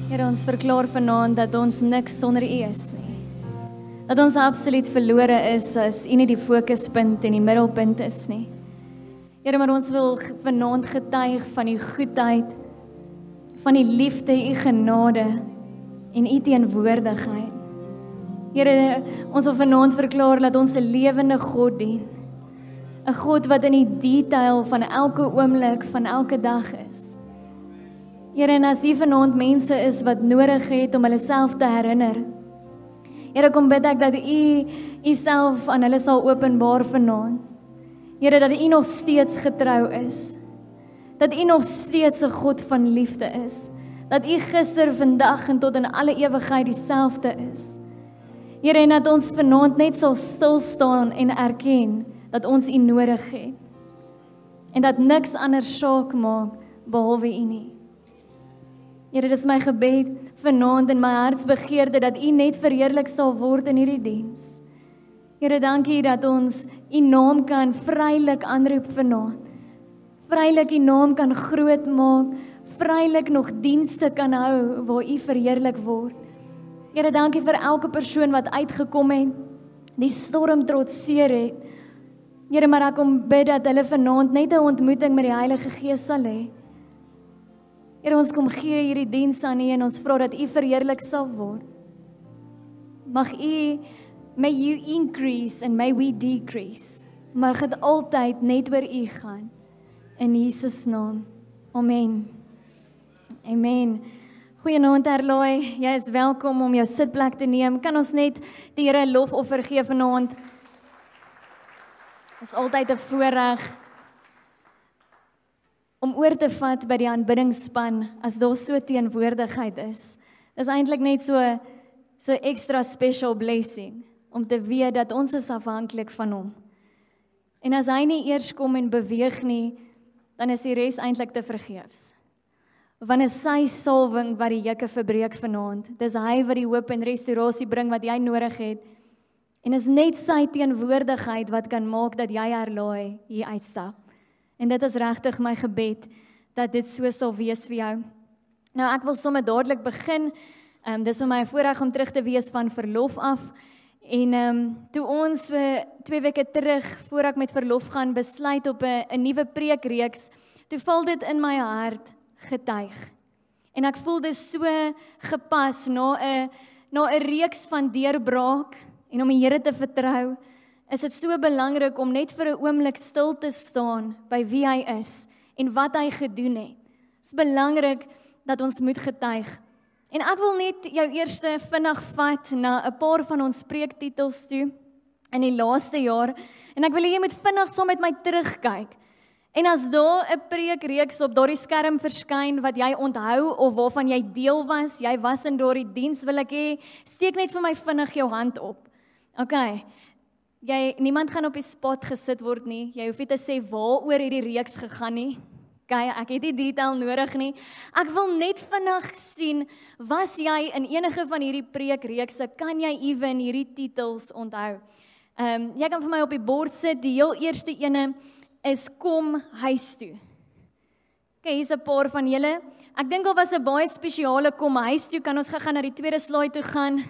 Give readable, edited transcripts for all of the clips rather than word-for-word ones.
Here, ons verklaar vanaand dat ons niks sonder U is nie. Dat ons absoluut verlore is as U nie die fokuspunt en die middelpunt is nie. Here, maar ons wil vanaand getuig van U goedheid, van U liefde, U genade en U teenwoordigheid. Here, ons wil vanaand verklaar dat ons 'n lewende God dien. 'n God wat in die detail van elke oomblik van elke dag is. Here, en as U vanaand mense is wat nodig het om hulle self te herinner. Here, kom bid ek dat U self aan hulle sal openbaar vanaand. Here, dat U nog steeds getrou is. Dat U nog steeds 'n God van liefde is. Dat U gister, vandag en tot in alle ewigheid dieselfde is. Here, en dat ons vanaand net sal stil staan en erken dat ons U nodig het. En dat niks anders saak maak behalwe U nie. Here, dis my gebed vanaand in my hartsbegeerte dat U net verheerlik sal word in hierdie diens. Here, dankie dat ons U naam kan vrylik aanroep vanaand. Vrylik U naam kan groot maak, vrylik nog dienste kan hou waar U verheerlik word. Here, dankie vir elke persoon wat uitgekom het, die storm trotseer het. Here, maar ek kom bid dat hulle vanaand net 'n ontmoeting met die Heilige Gees sal hê. Here, ons kom gee hierdie diens aan U en ons vra dat U verheerlik sal word. May you increase and may we decrease. Mag dit altyd net oor U gaan. In Jesus naam. Amen. Amen. Goeienaand Herlaai, jy is welkom om jou sitplek te neem. Kan ons net die Here 'n lofoffer gee vanaand? Dit is altyd 'n voorreg om oor te vat by die aanbiddingsspan as daar so teenwoordigheid is. Dit is eintlik net so extra special blessing om te weet dat ons is afhanklik van hom. En as hy nie eers kom en beweeg nie, dan is die res eintlik te vergeefs. Want is sy salwing wat die juke verbreek vanaand. Dis hy wat die hoop en restaurasie bring wat jy nodig het. En is net sy teenwoordigheid wat kan maak dat jy Herlaai hier uitstap. En dit is regtig my gebed dat dit so sal wees vir jou. Nou ek wil sommer dadelik begin. Dis vir my 'n voorreg om terug te wees van verlof af. En toe ons 2 weke terug voor ek met verlof gaan besluit op 'n nuwe preekreeks, toe val dit in my hart getuig. En ek voel dit so gepas na 'n reeks van deurbraak en om die Here te vertrou, is dit so belangrik om net vir 'n oomblik stil te staan by wie hy is en wat hy gedoen het. Dit is belangrik dat ons moet getuig. En ek wil net jou eerste vinnig vat na 'n paar van ons preektitels toe in die laaste jaar. En ek wil hê jy moet vinnig saam met my terugkyk. En as daar 'n preekreeks op daardie skerm verskyn wat jy onthou of waarvan jy deel was, jy was in daardie diens, wil ek hê, steek net vir my vinnig jou hand op. Okay. Niemand gaan op die spot gesit word nie. Jy hoef nie te sê waaroor hierdie reeks gegaan nie. Okay, ek het nie detail nodig nie. Ek wil net vinnig sien, was jy in enige van hierdie preekreekse, kan jy ewen hierdie titels onthou? Jy kan vir my op die bord sit, die heel eerste ene is Kom Huis Toe. Okay, hier's 'n paar van julle. Ek dink al was 'n baie spesiale Kom Huis Toe, kan ons gaan na die tweede slide toe gaan,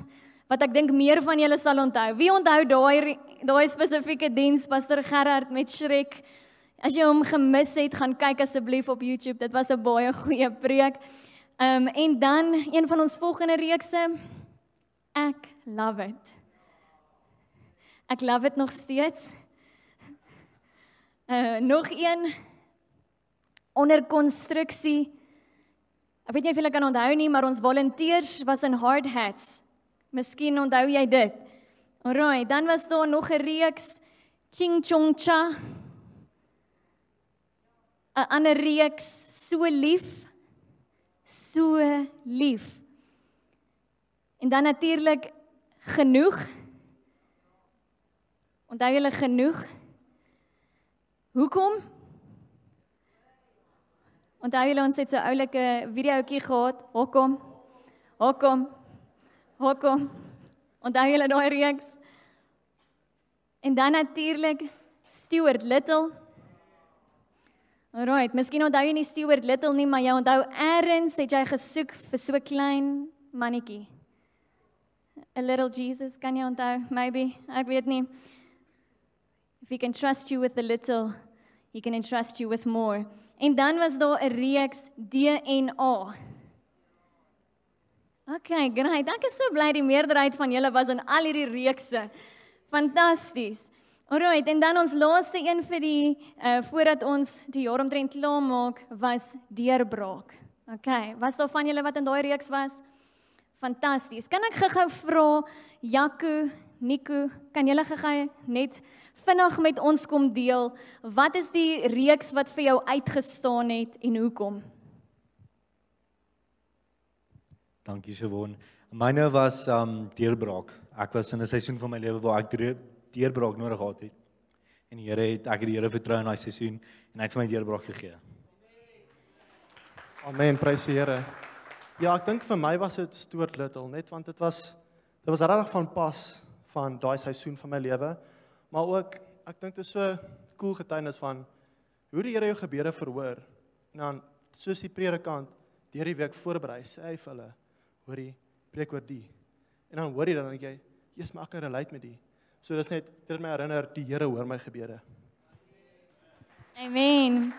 wat ek dink meer van julle sal onthou. Wie onthou daai spesifieke diens, Pastor Gerard met Shrek? As jy hom gemis het, gaan kyk asseblief op YouTube, dit was 'n baie goeie preek. En dan, een van ons volgende reekse, Ek Love It. Ek love it nog steeds. Nog een, Onder Konstruksie. Ek weet nie of julle kan onthou nie, maar ons volunteers was in Hard Hats. Miskien onthou jy dit. Alright, dan was daar nog 'n reeks, Ching Chong Cha. 'n ander reeks, So Lief. So Lief. En dan natuurlik Genoeg. Onthou julle Genoeg? Hoekom? Onthou julle ons het so 'n oulike videoetjie gehad? Hoekom? Hoekom? Hoekom? Onthou julle daai reeks? En dan natuurlik Stuart Little. Alright, miskien onthou jy nie Stuart Little nie, maar jy onthou eers het jy gesoek vir so 'n klein mannetjie. A little Jesus, kan jy onthou? Maybe, ek weet nie. If he can trust you with a little, he can entrust you with more. En dan was daar 'n reeks DNA. Okay, great. Ek is so bly die meerderheid van julle was in al hierdie reekse. Fantasties. Alright, en dan ons laaste een vir die voordat ons die jaar omtrent klaar maak, was deurbraak. Okay, was daar van julle wat in daai reeks was? Fantasties. Kan ek gou-gou vra Jaco, Nico, kan julle gou net vinnig met ons kom deel, wat is die reeks wat vir jou uitgestaan het en hoekom? Dankie Siobhan. Myne was deurbraak. Ek was in 'n seisoen van my lewe waar ek deurbraak nodig gehad het. En ek het die Here vertrou in daai seisoen en hy het vir my deurbraak gegee. Amen, prys die Here. Ja, ek dink vir my was dit Stuart Little, net want dit was regtig van pas van daai seisoen van my lewe, maar ook ek dink dit is so cool getuienis van hoe die Here jou gebede verhoor. En dan soos die predikant deur die week voorberei, sê hy vir hulle, hoorie, preek oor die. En dan hoor jy dan dink jy, Jesus, maar ek kan relate met die. So dis net dit my herinner die Here hoor my gebede. Amen.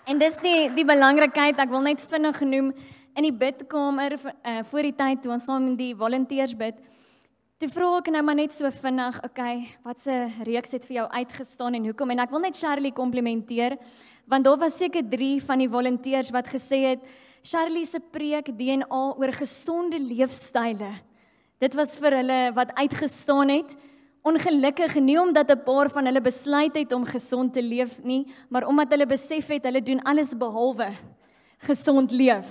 En dis die belangrikheid, ek wil net vinnig genoem in die bidkamer voor die tyd toe ons saam met die volunteers bid. Toe vra ek nou maar net so vinnig, okay, watse reeks het vir jou uitgestaan en hoekom? En ek wil net Shirley komplimenteer, want daar was seker 3 van die volunteers wat gesê het, Shirley se preek DNA oor gesonde leefstyle. Dit was vir hulle wat uitgestaan het. Ongelukkig nie omdat 'n paar van hulle besluit het om gesond te leef nie, maar omdat hulle besef het hulle doen alles behalwe gesond leef.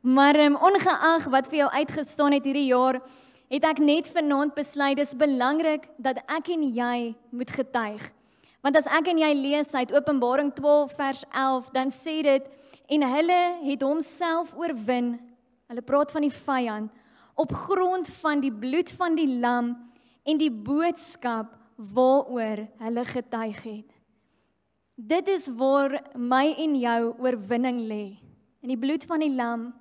Maar ongeag wat vir jou uitgestaan het hierdie jaar, het ek net vanaand besluit dis belangrik dat ek en jy moet getuig. Want as ek en jy lees uit Openbaring 12 vers 11, dan sê dit en hulle het homself oorwin. Hulle praat van die vyand op grond van die bloed van die lam en die boodskap waaroor hulle getuig het. Dit is waar my en jou oorwinning lê. In die bloed van die lam,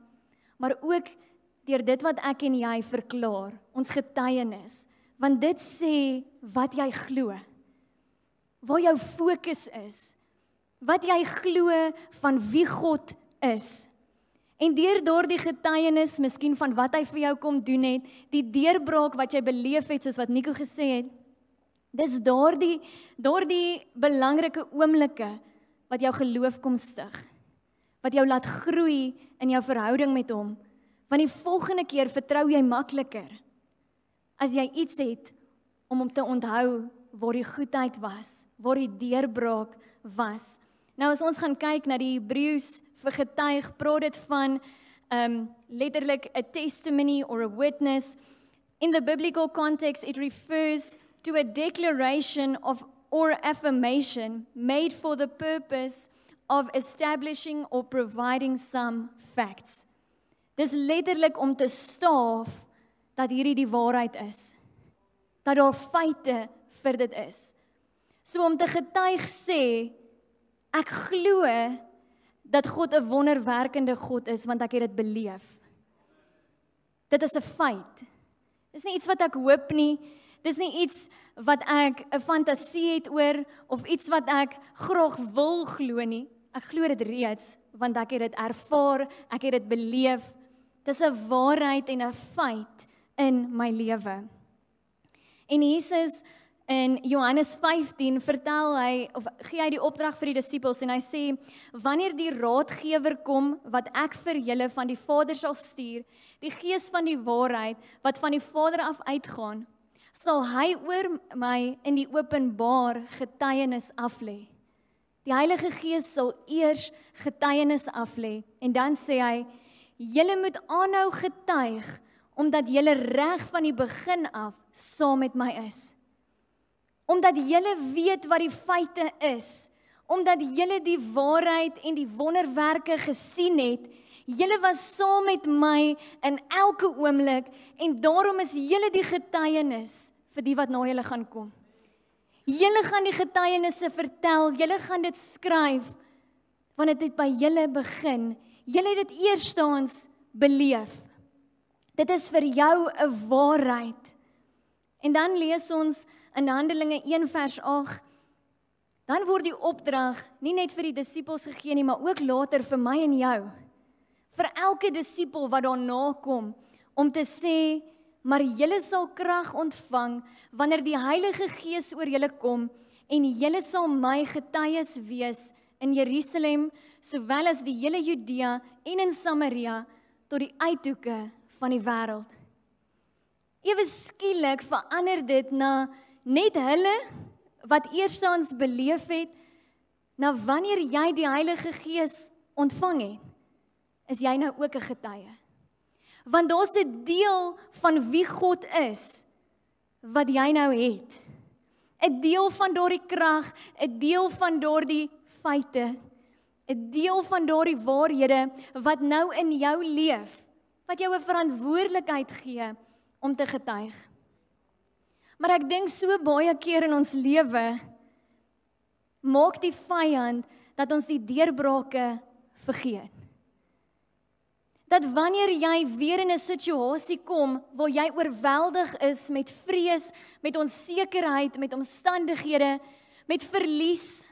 maar ook deur dit wat ek en jy verklaar, ons getuienis, want dit sê wat jy glo, waar jou fokus is, wat jy glo van wie God is. En deur daardie getuienis, miskien van wat hy vir jou kom doen het, die deurbraak wat jy beleef het, soos wat Nico gesê het, dis daardie belangrike oomblikke wat jou geloof kom stig, wat jou laat groei in jou verhouding met hom. Want die volgende keer vertrou jy makliker as jy iets het om te onthou waar die goedheid was, waar die deurbraak was. Nou as ons gaan kyk na die Hebreëus vir getuig, praat dit van letterlik a testimony or a witness. In the biblical context, it refers to a declaration of or affirmation made for the purpose of establishing or providing some facts. Dis letterlik om te staaf dat hierdie die waarheid is. Dat daar feite vir dit is. So om te getuig sê, ek glo dat God 'n wonderwerkende God is, want ek het dit beleef. Dit is 'n feit. Dis nie iets wat ek hoop nie, dis nie iets wat ek 'n fantasie het oor, of iets wat ek graag wil glo nie. Ek glo dit reeds, want ek het dit ervaar, ek het dit beleef. Dis 'n waarheid en 'n feit in my lewe. En Jesus in Johannes 15 vertel hy, of gee hy die opdrag vir die disippels en hy sê, wanneer die raadgewer kom, wat ek vir julle van die Vader sal stuur, die Gees van die waarheid, wat van die Vader af uitgaan, sal hy oor my in die openbaar getuienis aflê. Die Heilige Gees sal eers getuienis aflê, en dan sê hy, julle moet aanhou getuig, omdat julle reg van die begin af saam met my is. Omdat julle weet wat die feite is, omdat julle die waarheid en die wonderwerke gesien het, julle was saam met my in elke oomblik, en daarom is julle die getuienis vir die wat na julle gaan kom. Julle gaan die getuienisse vertel, julle gaan dit skryf, Want dit het by julle begin. Julle het dit eerstens beleef. Dit is vir jou 'n waarheid. En dan lees ons in Handelinge 1 vers 8, dan word die opdrag nie net vir die disippels gegee nie, maar ook later vir my en jou. Vir elke disipel wat daarna kom, om te sê, maar julle sal krag ontvang, wanneer die Heilige Gees oor julle kom, en julle sal my getuies wees in Jerusalem, sowel as die hele Judea en in Samaria, tot die uithoeke van die wêreld. Ewe skielik verander dit na net hulle, wat eerstens beleef het, na wanneer jy die Heilige Gees ontvang het, is jy nou ook 'n getuie. Want daar's 'n deel van wie God is, wat jy nou het. 'n Deel van daardie krag, 'n deel van daardie feite, 'n deel van daardie waarhede, wat nou in jou leef, wat jou 'n verantwoordelikheid gee, om te getuig. Maar ek dink so baie keer in ons lewe, maak die vyand, dat ons die deurbrake vergeet. Dat wanneer jy weer in 'n situasie kom, waar jy oorweldig is met vrees, met onsekerheid, met omstandighede, met verlies,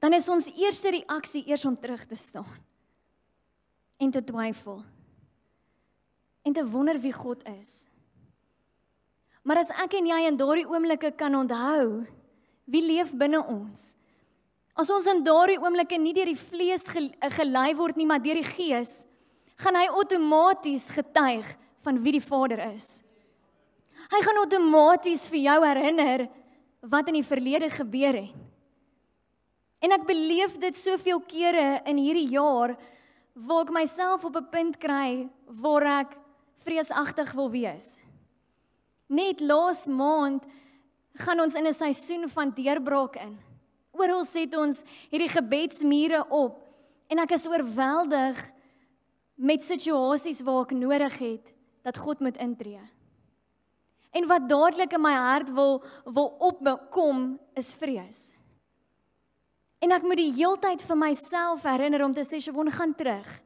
dan is ons eerste reaksie eers om terug te staan. En te twyfel. En te wonder wie God is. Maar as ek en jy in daardie oomblikke kan onthou, wie leef binne ons? As ons in daardie oomblikke nie deur die vlees gelei word nie, maar deur die Gees, gaan hy outomaties getuig van wie die Vader is. Hy gaan outomaties vir jou herinner wat in die verlede gebeur het. En ek beleef dit soveel kere in hierdie jaar, waar ek myself op 'n punt kry, waar ek vreesagtig wil wees. Net laas maand gaan ons in 'n seisoen van deurbraak in. Oral set ons hierdie gebedsmure op, en ek is oorweldig met situasies waar ek nodig het, dat God moet intree. En wat dadelik in my hart wil opkom, is vrees. En ek moet die heeltyd vir myself herinner om te sê, Siobhan, gaan terug.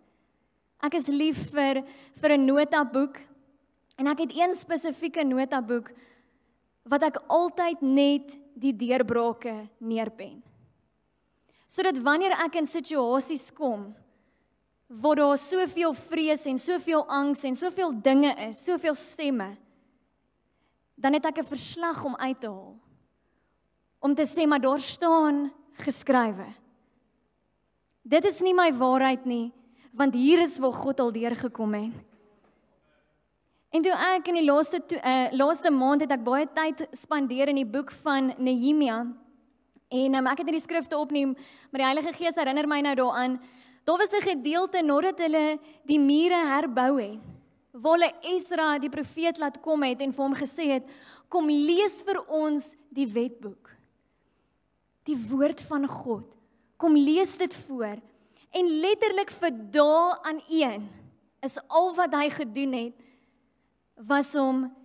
Ek is lief vir 'n notaboek, en ek het een spesifieke notaboek, wat ek altyd net die deurbrake neerpen. Sodat wanneer ek in situasies kom, waar daar soveel vrees en soveel angs en soveel dinge is, soveel stemme, dan het ek 'n verslag om uit te haal. Om te sê, maar daar staan geskrywe. Dit is nie my waarheid nie, want hier is waar God al deurgekom het. En toe ek in die laaste maand het ek baie tyd spandeer in die boek van Nehemia, en ek het in die skrifte opneem, maar die Heilige Gees herinner my nou daaraan, daar was 'n gedeelte nadat hulle die mure herbou het, waar hulle Esra die profeet laat kom het en vir hom gesê het, kom lees vir ons die wetboek, die woord van God, kom lees dit voor, en letterlik vir dae aan een, is al wat hy gedoen het, was om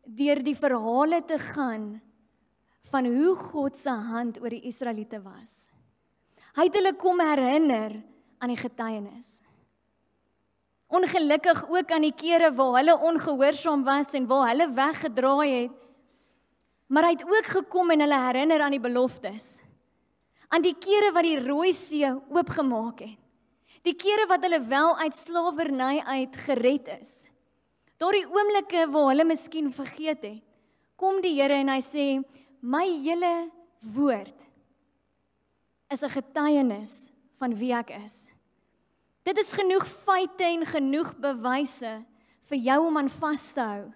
deur die verhale te gaan van hoe God se hand oor die Israeliete was. Hy het hulle kom herinner aan die getuienis. Ongelukkig ook aan die kere waar hulle ongehoorsaam was en waar hulle weggedraai het, maar hy het ook gekom en hulle herinner aan die beloftes. Aan die kere wat die Rooi See oopgemaak het. Die kere wat hulle wel uit slawerny uit gered is. Daardie oomblikke waar hulle miskien vergeet het, kom die Here en hy sê, my hele woord is 'n getuienis van wie ek is. Dit is genoeg feite en genoeg bewyse vir jou om aan vas te hou,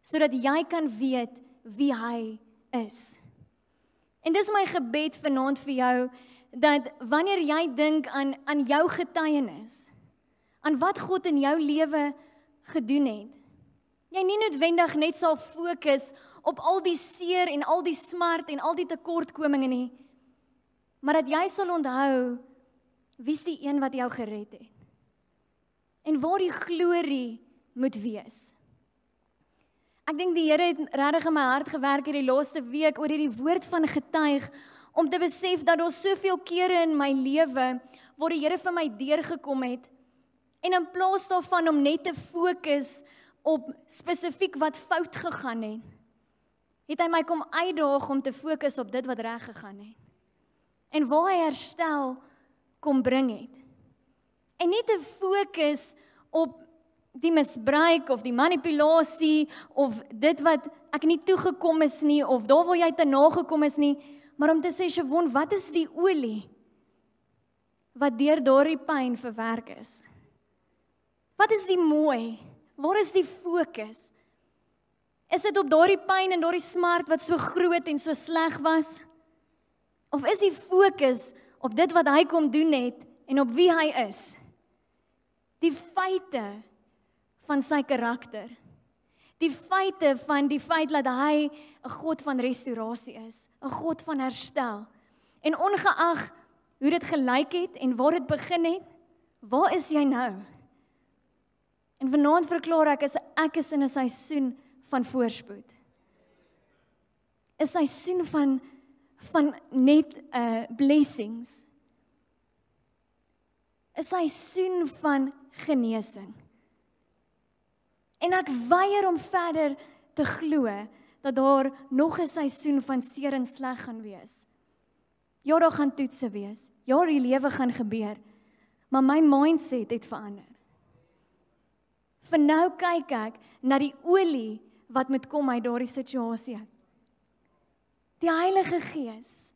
sodat jy kan weet wie hy is. En dis my gebed vanaand vir jou, dat wanneer jy dink aan jou getuienis, aan wat God in jou lewe gedoen het, jy nie noodwendig net sal fokus op al die seer en al die smart en al die tekortkominge nie, maar dat jy sal onthou, wie is die een wat jou gered het? En waar die glorie moet wees. Ek dink die Here het regtig in my hart gewerk hierdie laaste week oor hierdie woord van getuig, om te besef dat daar soveel kere in my lewe waar die Here vir my deurgekom het en in plaas daarvan om net te fokus op spesifiek wat fout gegaan het hy my kom uitdaag om te fokus op dit wat reg gegaan het en waar hy herstel kom bring het en nie te fokus op die misbruik of die manipulasie of dit wat ek nie toegekom is nie of daar waar jy te nagekom is nie, maar om te sê, Siobhan, wat is die olie wat deur daardie pyn verwerk is? Wat is die mooi? Waar is die fokus? Is dit op daardie pyn en daardie smart wat so groot en so sleg was? Of is die fokus op dit wat hy kom doen het en op wie hy is? Die feite van sy karakter. Die feite van die feit dat hy 'n God van restaurasie is, 'n God van herstel. En ongeag hoe dit gelyk het en waar dit begin het, waar is jy nou? En vanaand verklaar ek is in 'n seisoen van voorspoed. 'n Seisoen van net blessings. 'n Seisoen van genesing. En ek weier om verder te glo dat daar nog 'n seisoen van seer en sleg gaan wees. Ja, daar gaan toetse wees. Ja, die lewe gaan gebeur. Maar my mindset het verander. Vir nou kyk ek na die olie wat moet kom uit daardie situasie. Die Heilige Gees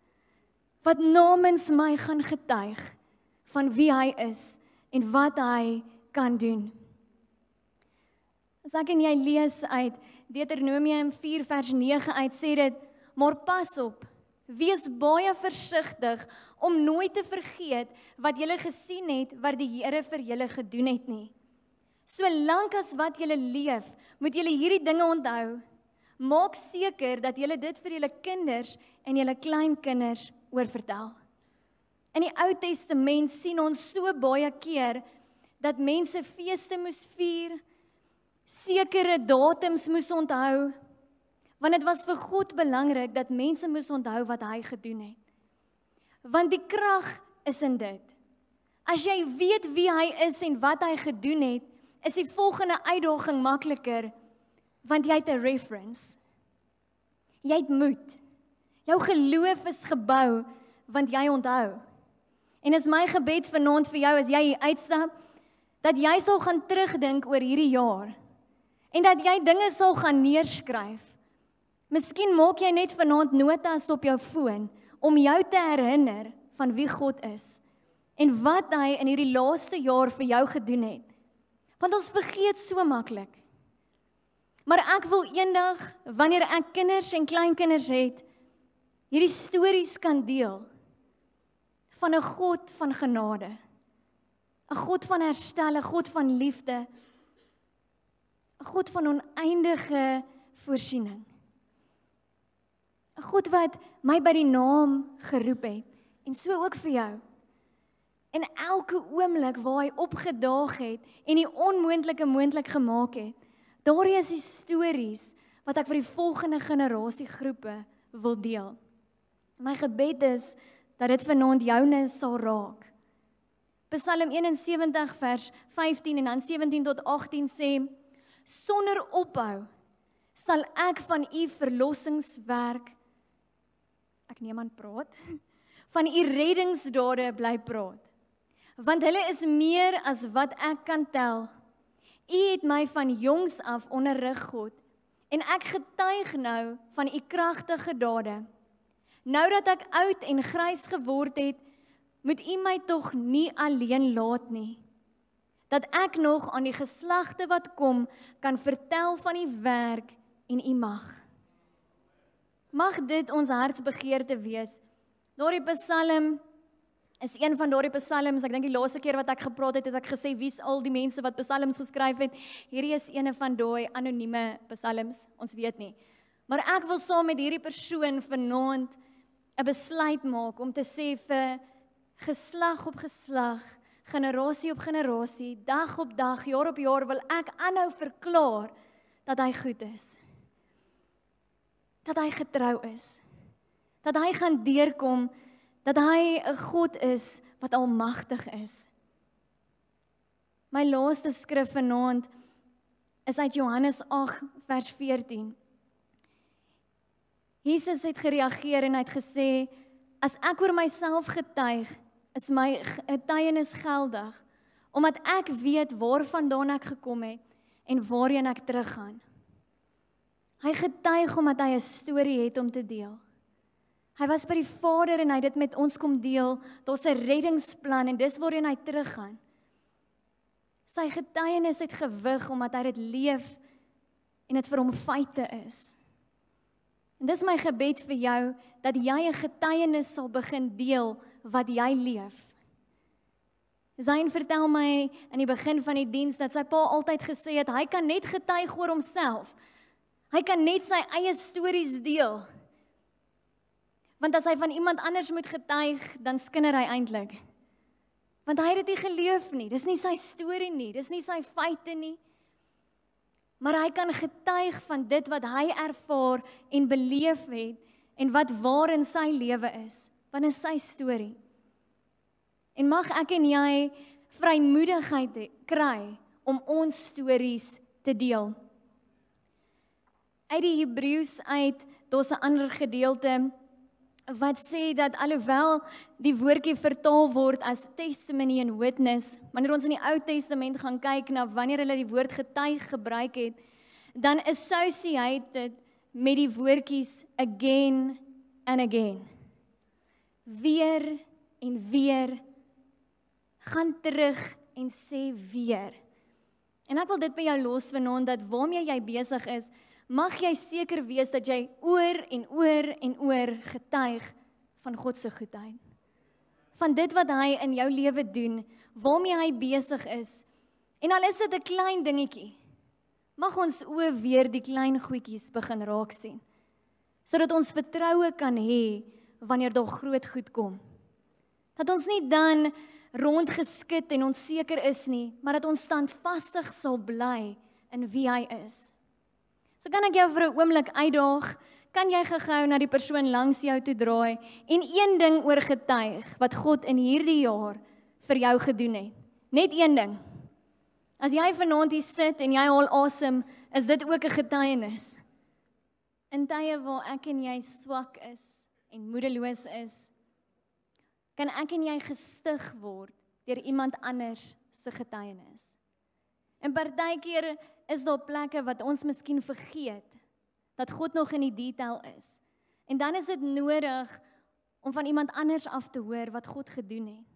wat namens my gaan getuig van wie hy is en wat hy kan doen. As ek en jy lees uit Deuteronomium 4 vers 9 uit, sê dit, maar pas op, wees baie versigtig om nooit te vergeet wat julle gesien het, wat die Here vir julle gedoen het nie. Solank as wat julle leef, moet julle hierdie dinge onthou. Maak seker dat julle dit vir julle kinders en julle kleinkinders oorvertel. In die Ou Testament sien ons so baie keer dat mense feeste moes vier, sekere datums moes onthou, want dit was vir God belangrik dat mense moes onthou wat hy gedoen het. Want die krag is in dit. As jy weet wie hy is en wat hy gedoen het, is die volgende uitdaging makliker, want jy het 'n reference. Jy het moed. Jou geloof is gebou, want jy onthou. En is my gebed vanaand vir jou, as jy hier uitstap, dat jy sal gaan terugdink oor hierdie jaar, en dat jy dinge sal gaan neerskryf. Miskien maak jy net vanaand notas op jou foon, om jou te herinner van wie God is, en wat hy in hierdie laaste jaar vir jou gedoen het. Want ons vergeet so maklik. Maar ek wil eendag, wanneer ek kinders en kleinkinders het, hierdie stories kan deel, van 'n God van genade, 'n God van herstel, 'n God van liefde, 'n God van oneindige voorsiening. 'n God wat my by die naam geroep het, en so ook vir jou. En elke oomblik waar hy opgedaag het, en die onmoontlike moontlik gemaak het, daar is die stories, wat ek vir die volgende generasie groepe wil deel. My gebed is, dat dit vanaand joune sal raak. Psalm 71 vers 15 en dan 17 tot 18 sê, sonder ophou sal ek van u verlossingswerk, ek neem aan praat, van u reddingsdade bly praat. Want hulle is meer as wat ek kan tel. U het my van jongs af onderrig, God, en ek getuig nou van u kragtige dade. Nou dat ek oud en grys geword het, moet u my tog nie alleen laat nie. Dat ek nog aan die geslagte wat kom, kan vertel van u werk en u mag. Mag dit ons hartsbegeerte wees. Daardie Psalm is een van daardie psalms, ek dink die laaste keer wat ek gepraat het, het ek gesê, wie's al die mense wat psalms geskryf het, hierdie is een van daai anonieme psalms, ons weet nie. Maar ek wil saam met hierdie persoon vanaand 'n besluit maak om te sê vir geslag op geslag, generasie op generasie, dag op dag, jaar op jaar, wil ek aanhou verklaar dat hy goed is. Dat hy getrou is. dat hy gaan deurkom, dat hy 'n God is wat almagtig is. My laaste skrif vanaand is uit Johannes 8 vers 14. Jesus het gereageer en hy het gesê, as ek oor myself getuig, is my getuienis geldig, omdat ek weet waarvandaan ek gekom het en waarheen ek teruggaan. Hy getuig omdat hy 'n storie het om te deel. Hy was by die Vader en hy het dit met ons kom deel. Daar's 'n reddingsplan en dis waarheen hy teruggaan. Sy getuienis het gewig omdat hy dit leef en dit vir hom feite is. En dis my gebed vir jou, dat jy 'n getuienis sal begin deel wat jy leef. Zayn vertel my in die begin van die diens dat sy pa altyd gesê het, hy kan net getuig oor homself. Hy kan net sy eie stories deel. Want as hy van iemand anders moet getuig, dan skinder hy eintlik. Want hy het dit nie geleef nie, dis nie sy storie nie, dis nie sy feite nie. Maar hy kan getuig van dit wat hy ervaar en beleef het en wat waar in sy lewe is, want is sy storie. En mag ek en jy vrymoedigheid kry om ons stories te deel. Uit die Hebreëus uit, daar's 'n ander gedeelte wat sê dat alhoewel die woordjie vertaal word as testimony and witness, wanneer ons in die Ou Testament gaan kyk na wanneer hulle die woord getuig gebruik het, dan associate dit met die woordjies again and again. Weer en weer, gaan terug en sê weer. En ek wil dit by jou los vanaand, dat waarmee jy besig is, mag jy seker wees dat jy oor en oor en oor getuig van God se goedheid. Van dit wat hy in jou lewe doen, waarmee hy besig is. En al is dit 'n klein dingetjie, mag ons oë weer die klein goedjies begin raak sien, sodat ons vertroue kan hê wanneer daar groot goed kom. Dat ons nie dan rondgeskit en onseker is nie, maar dat ons standvastig sal bly in wie hy is. So kan ek jou vir 'n oomblik uitdaag, kan jy gou na die persoon langs jou toe draai en een ding oor getuig wat God in hierdie jaar vir jou gedoen het. Net een ding. As jy vanaand hier sit en jy haal asem, is dit ook 'n getuienis. In tye waar ek en jy swak is en moedeloos is, kan ek en jy gestig word deur iemand anders se getuienis. En partykeer is daar plekke wat ons miskien vergeet, dat God nog in die detail is. En dan is dit nodig om van iemand anders af te hoor wat God gedoen het.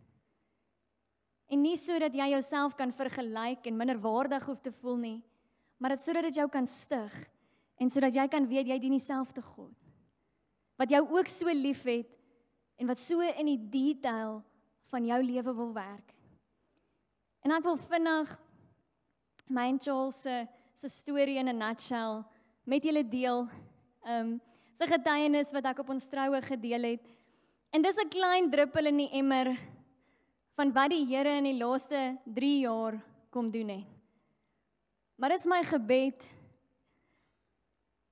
En nie sodat jy jouself kan vergelyk en minderwaardig hoef te voel nie, maar dit sodat dit jou kan stig, en sodat jy kan weet jy dien dieselfde God, wat jou ook so lief het, en wat so in die detail van jou lewe wil werk. En ek wil vinnig my en Charles se storie in 'n nutshell met julle deel, sy getuienis wat ek op ons troue gedeel het. En dis 'n klein druppel in die emmer van wat die Here in die laaste 3 jaar kom doen het. Maar dis my gebed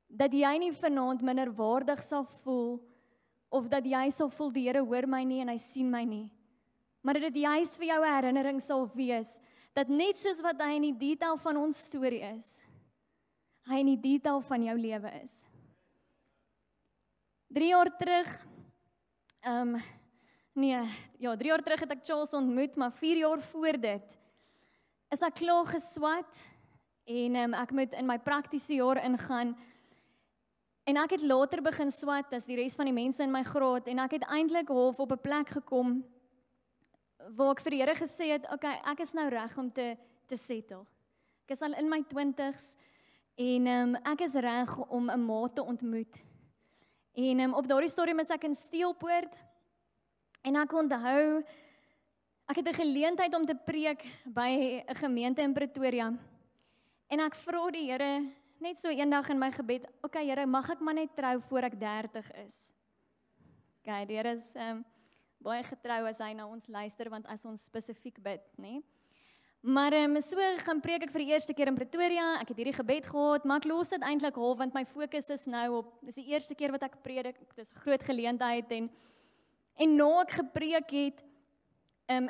dat jy nie vanaand minderwaardig sal voel, of dat jy sal voel die Here hoor my nie en hy sien my nie. Maar dat dit juist vir jou 'n herinnering sal wees, dat net soos wat hy in die detail van ons storie is, hy in die detail van jou lewe is. 3 jaar terug, 3 jaar terug het ek Charles ontmoet, maar 4 jaar voor dit, is ek klaar geswat, en ek moet in my praktiese jaar ingaan, en ek het later begin swat as die res van die mense in my graad, en ek het eintlik half op 'n plek gekom, waar ek vir die Here gesê het, okay, ek is nou reg om te settle. Ek is al in my 20's, en ek is reg om 'n maat te ontmoet. En op daardie stadium is ek in Steelpoort, en ek onthou, ek het 'n geleentheid om te preek by 'n gemeente in Pretoria, en ek vra die Here, net so eendag in my gebed, okay Here, mag ek maar net trou voor ek 30 is? Okay, die Here is baie getrou as hy na ons luister, want as ons spesifiek bid, né? Maar so gaan preek ek vir die eerste keer in Pretoria. Ek het hierdie gebed gehad, maar ek los dit eintlik half want my fokus is nou op dis die eerste keer wat ek predik. Dis 'n groot geleentheid en na ek gepreek het,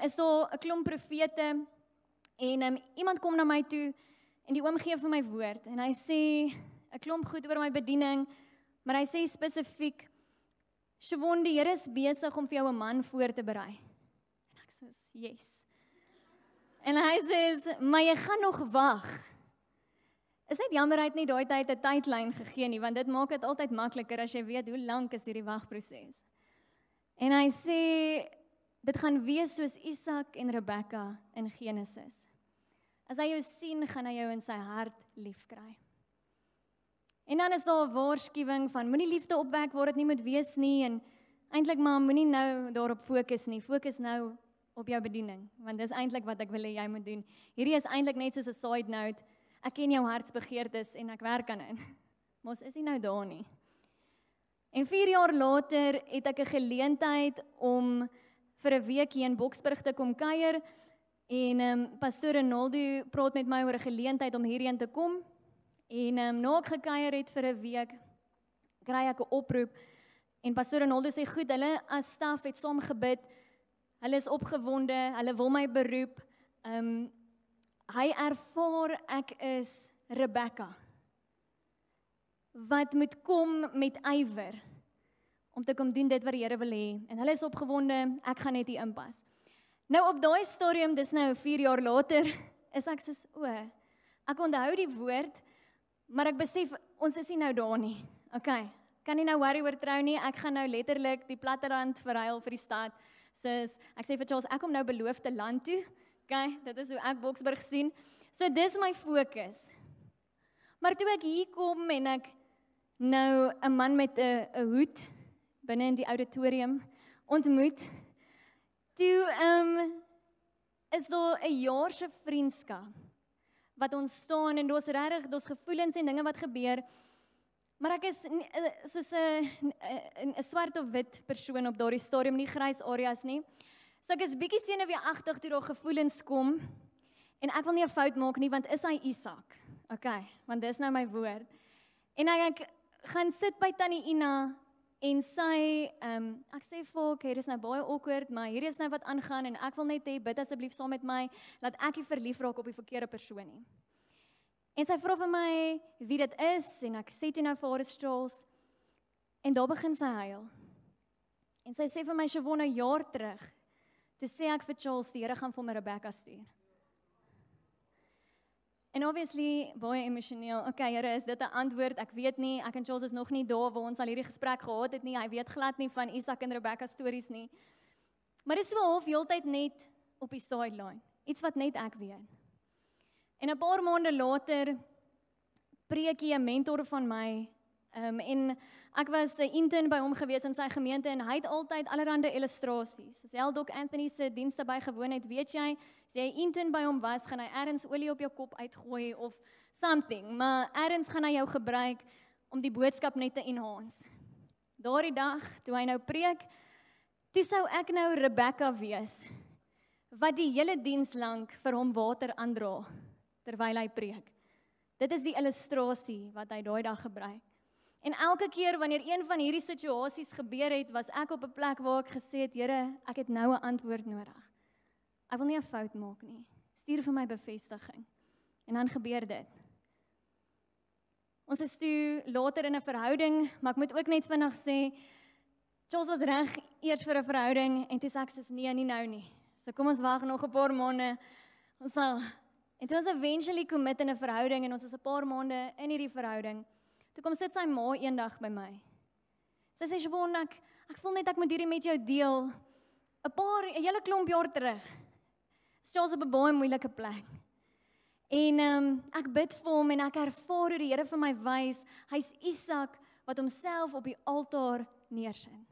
is daar 'n klomp profete en iemand kom na my toe en die oom gee vir my woord en hy sê 'n klomp goed oor my bediening, maar hy sê spesifiek Siobhan, die Here is besig om vir jou 'n man voor te berei. En ek sê yes. En hy sê, maar jy gaan nog wag. Is net jammer hy het nie daai tyd 'n tydlyn gegee nie, want dit maak dit altyd makliker as jy weet hoe lank is hierdie wagproses. En hy sê dit gaan wees soos Isak en Rebekka in Genesis. As hy jou sien, gaan hy jou in sy hart liefkry. En dan is daar 'n waarskuwing van moenie liefde opwek waar dit nie moet wees nie en eintlik maar moenie nou daarop fokus nie. Fokus nou op jou bediening, want dis eintlik wat ek wil hê jy moet doen. Hierdie is eintlik net soos 'n side note. Ek ken jou hartsbegeertes en ek werk aan dit. Mos is nie nou daar nie. En 4 jaar later het ek 'n geleentheid om vir 'n week hier in Boksburg te kom kuier en pastoor Ronaldo praat met my oor 'n geleentheid om hierheen te kom. En na ek gekuier het vir 'n week, kry ek 'n oproep en pastoor Ronaldo sê goed, hulle as staf het saam gebid. Hulle is opgewonde, hulle wil my beroep. Hy ervaar ek is Rebekka wat moet kom met ywer om te kom doen dit wat die Here wil hê. En hulle is opgewonde, ek gaan net hier inpas. Nou op daai stadium, dis nou 4 jaar later, is ek soos, ek onthou die woord, maar ek besef, ons is nie nou daar nie. Okay, kan nie nou worry oor trou nie, ek gaan nou letterlik die platteland verruil vir die stad. Soos, ek sê vir Charles, ek kom nou beloofde land toe. Okay, dit is hoe ek Boksburg sien. So dis my fokus. Maar toe ek hier kom en ek nou 'n man met 'n hoed binne in die auditorium ontmoet, toe is daar 'n jaar se vriendskap wat ontstaan en daar's gevoelens en dinge wat gebeur. Maar ek is soos 'n swart of wit persoon op daardie stadium, nie grys areas nie. So ek is bietjie senuweeagtig toe daar gevoelens kom en ek wil nie 'n fout maak nie want is hy Isak. Okay, want dis nou my woord. En ek gaan sit by Tannie Ina en sy ek sê vir haar, okay, dis nou baie awkward, maar hier is nou wat aangaan en ek wil net hê bid asseblief saam met my laat ek nie verlief raak op die verkeerde persoon nie. En sy vra vir my wie dit is en ek sê toe nou vir haar is Charles en daar begin sy huil. En sy sê vir my Siobhan 'n jaar terug, toe sê ek vir Charles die Here gaan vir my Rebekka stuur. En obviously baie emosioneel. Okay, Here, is dit 'n antwoord? Ek weet nie. Ek en Charles is nog nie daar waar ons al hierdie gesprek gehad het nie. Hy weet glad nie van Isak en Rebekka stories nie. Maar dis so half heeltyd net op die sideline. Iets wat net ek weet. En 'n paar maande later preek hy 'n mentor van my en ek was 'n intern by hom gewees in sy gemeente en hy het altyd allerlei illustrasies. As jy Doc Anthony se dienste bygewoon het, weet jy, as jy 'n intern by hom was, gaan hy ergens olie op jou kop uitgooi of something, maar ergens gaan hy jou gebruik om die boodskap net te enhance. Daardie dag, toe hy nou preek, toe sou ek nou Rebekka wees, wat die hele diens lank vir hom water aandra, terwyl hy preek. Dit is die illustrasie wat hy daai dag gebruik. En elke keer wanneer een van hierdie situasies gebeur het, was ek op 'n plek waar ek gesê het, Here, ek het nou 'n antwoord nodig. Ek wil nie 'n fout maak nie. Stuur vir my bevestiging. En dan gebeur dit. Ons is toe later in 'n verhouding, maar ek moet ook net vinnig sê, Charles was reg eers vir 'n verhouding en toe sê ek soos nee, nie nou nie. So kom ons wag nog 'n paar maande. En toe ons eventually commit in 'n verhouding en ons is 'n paar maande in hierdie verhouding. Toe kom sit sy ma eendag by my. Sy sê, Siobhan, ek voel net ek moet hierdie met jou deel. 'n hele klomp jaar terug. Charles op 'n baie moeilike plek. En ek bid vir hom en ek ervaar hoe die Here vir my wys, hy's Isak wat homself op die altaar neersit.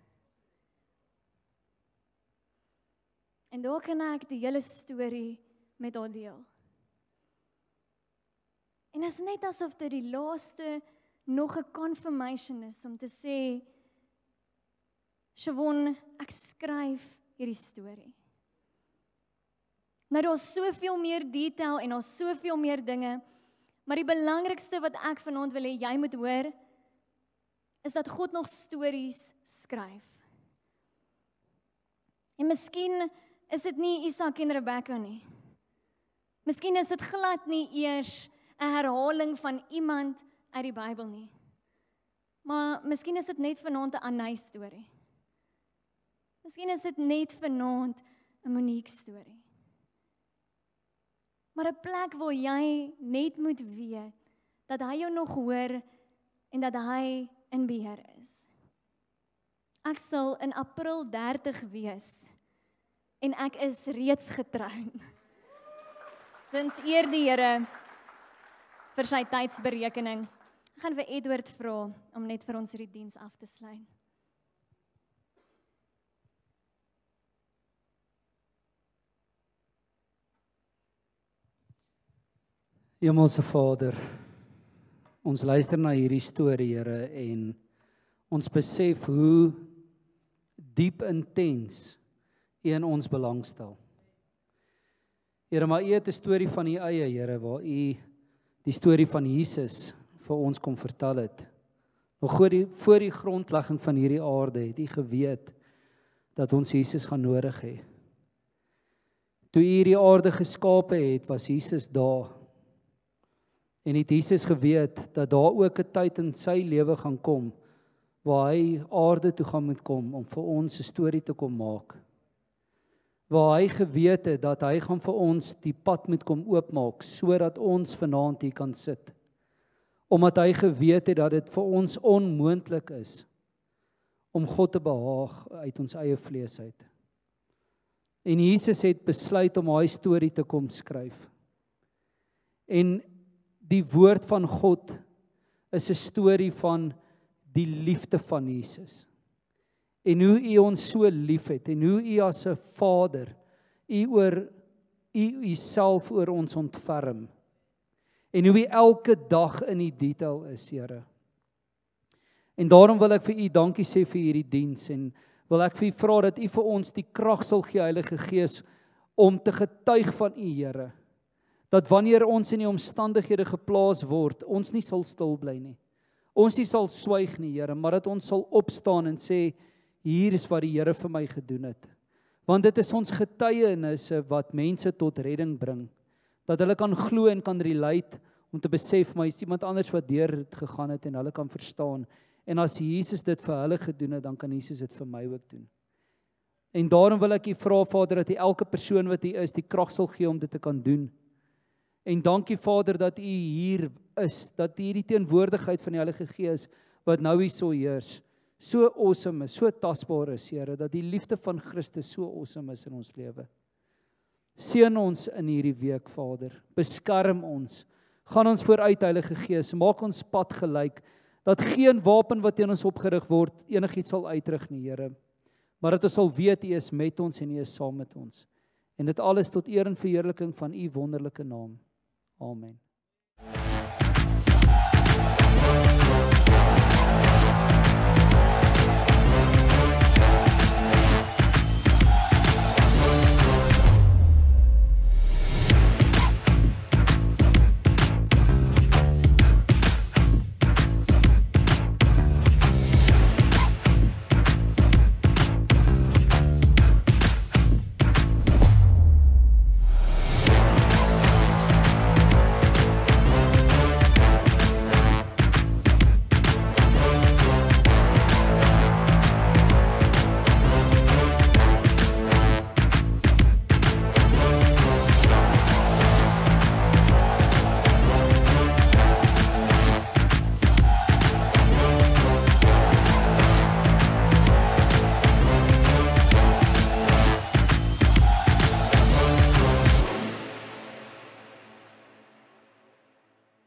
En daar kan ek die hele storie met haar deel. En dit is net asof dit die laaste nog 'n confirmation is om te sê, Siobhan, ek skryf hierdie storie. Nou daar's soveel meer detail en daar's soveel meer dinge, maar die belangrikste wat ek vanaand wil hê jy moet hoor, is dat God nog stories skryf. En miskien is dit nie Isak en Rebekka nie. Miskien is dit glad nie eers 'n herhaling van iemand uit die Bybel nie. Maar miskien is dit net vanaand 'n Anay storie. Miskien is dit net vanaand 'n Monique storie. Maar 'n plek waar jy net moet weet dat hy jou nog hoor en dat hy in beheer is. Ek sal in April 30 wees en ek is reeds getrou. Ons eer die Here vir sy tydsberekening. Ek gaan vir Edward vra om net vir ons hierdie diens af te sluit. Hemelse Vader, ons luister na hierdie storie, Here, en ons besef hoe diep intens U in ons belangstel. Here, maar U het 'n storie van U eie, Here, waar U die storie van Jesus vir ons kom vertel het. Nog voor die grondlegging van hierdie aarde het U geweet dat ons Jesus gaan nodig hê. Toe U hierdie aarde geskape het, was Jesus daar. En het Jesus geweet dat daar ook 'n tyd in sy lewe gaan kom waar hy aarde toe gaan moet kom om vir ons 'n storie te kom maak. Waar hy geweet het dat hy gaan vir ons die pad moet kom oopmaak sodat ons vanaand hier kan sit. Omdat hy geweet het dat dit vir ons onmoontlik is om God te behaag uit ons eie vlees uit. En Jesus het besluit om hy storie te kom skryf. En die woord van God is 'n storie van die liefde van Jesus. En hoe U ons so lief het en hoe U as 'n Vader U self oor ons ontferm. En hoe U elke dag in die detail is, Here. En daarom wil ek vir U dankie sê vir hierdie diens en wil ek vir U vra dat U vir ons die krag sal gee, Heilige Gees, om te getuig van U, Here. Dat wanneer ons in die omstandighede geplaas word, ons nie sal stil bly nie. Ons nie sal swyg nie, Here, maar dat ons sal opstaan en sê, hier is wat die Here vir my gedoen het. Want dit is ons getuienisse wat mense tot redding bring. Dat hulle kan glo en kan relate om te besef, maar is iemand anders wat deur dit gegaan het en hulle kan verstaan. En as Jesus dit vir hulle gedoen het, dan kan Jesus dit vir my ook doen. En daarom wil ek U vra, Vader, dat U elke persoon wat hier is, die krag sal gee om dit te kan doen. En dankie, Vader, dat U hier is, dat hierdie teenwoordigheid van die Heilige Gees, wat nou hier so heers, so awesome is, so tasbaar is, Here, dat die liefde van Christus so awesome is in ons lewe. Seën ons in hierdie week, Vader. Beskerm ons. Gaan ons vooruit, Heilige Gees. Maak ons pad gelyk, dat geen wapen wat teen ons opgerig word, enigiets sal uitrig nie, Here. Maar dat ons sal weet, U is met ons en U is saam met ons. En dit alles tot eer en verheerliking van U wonderlike naam. Amen.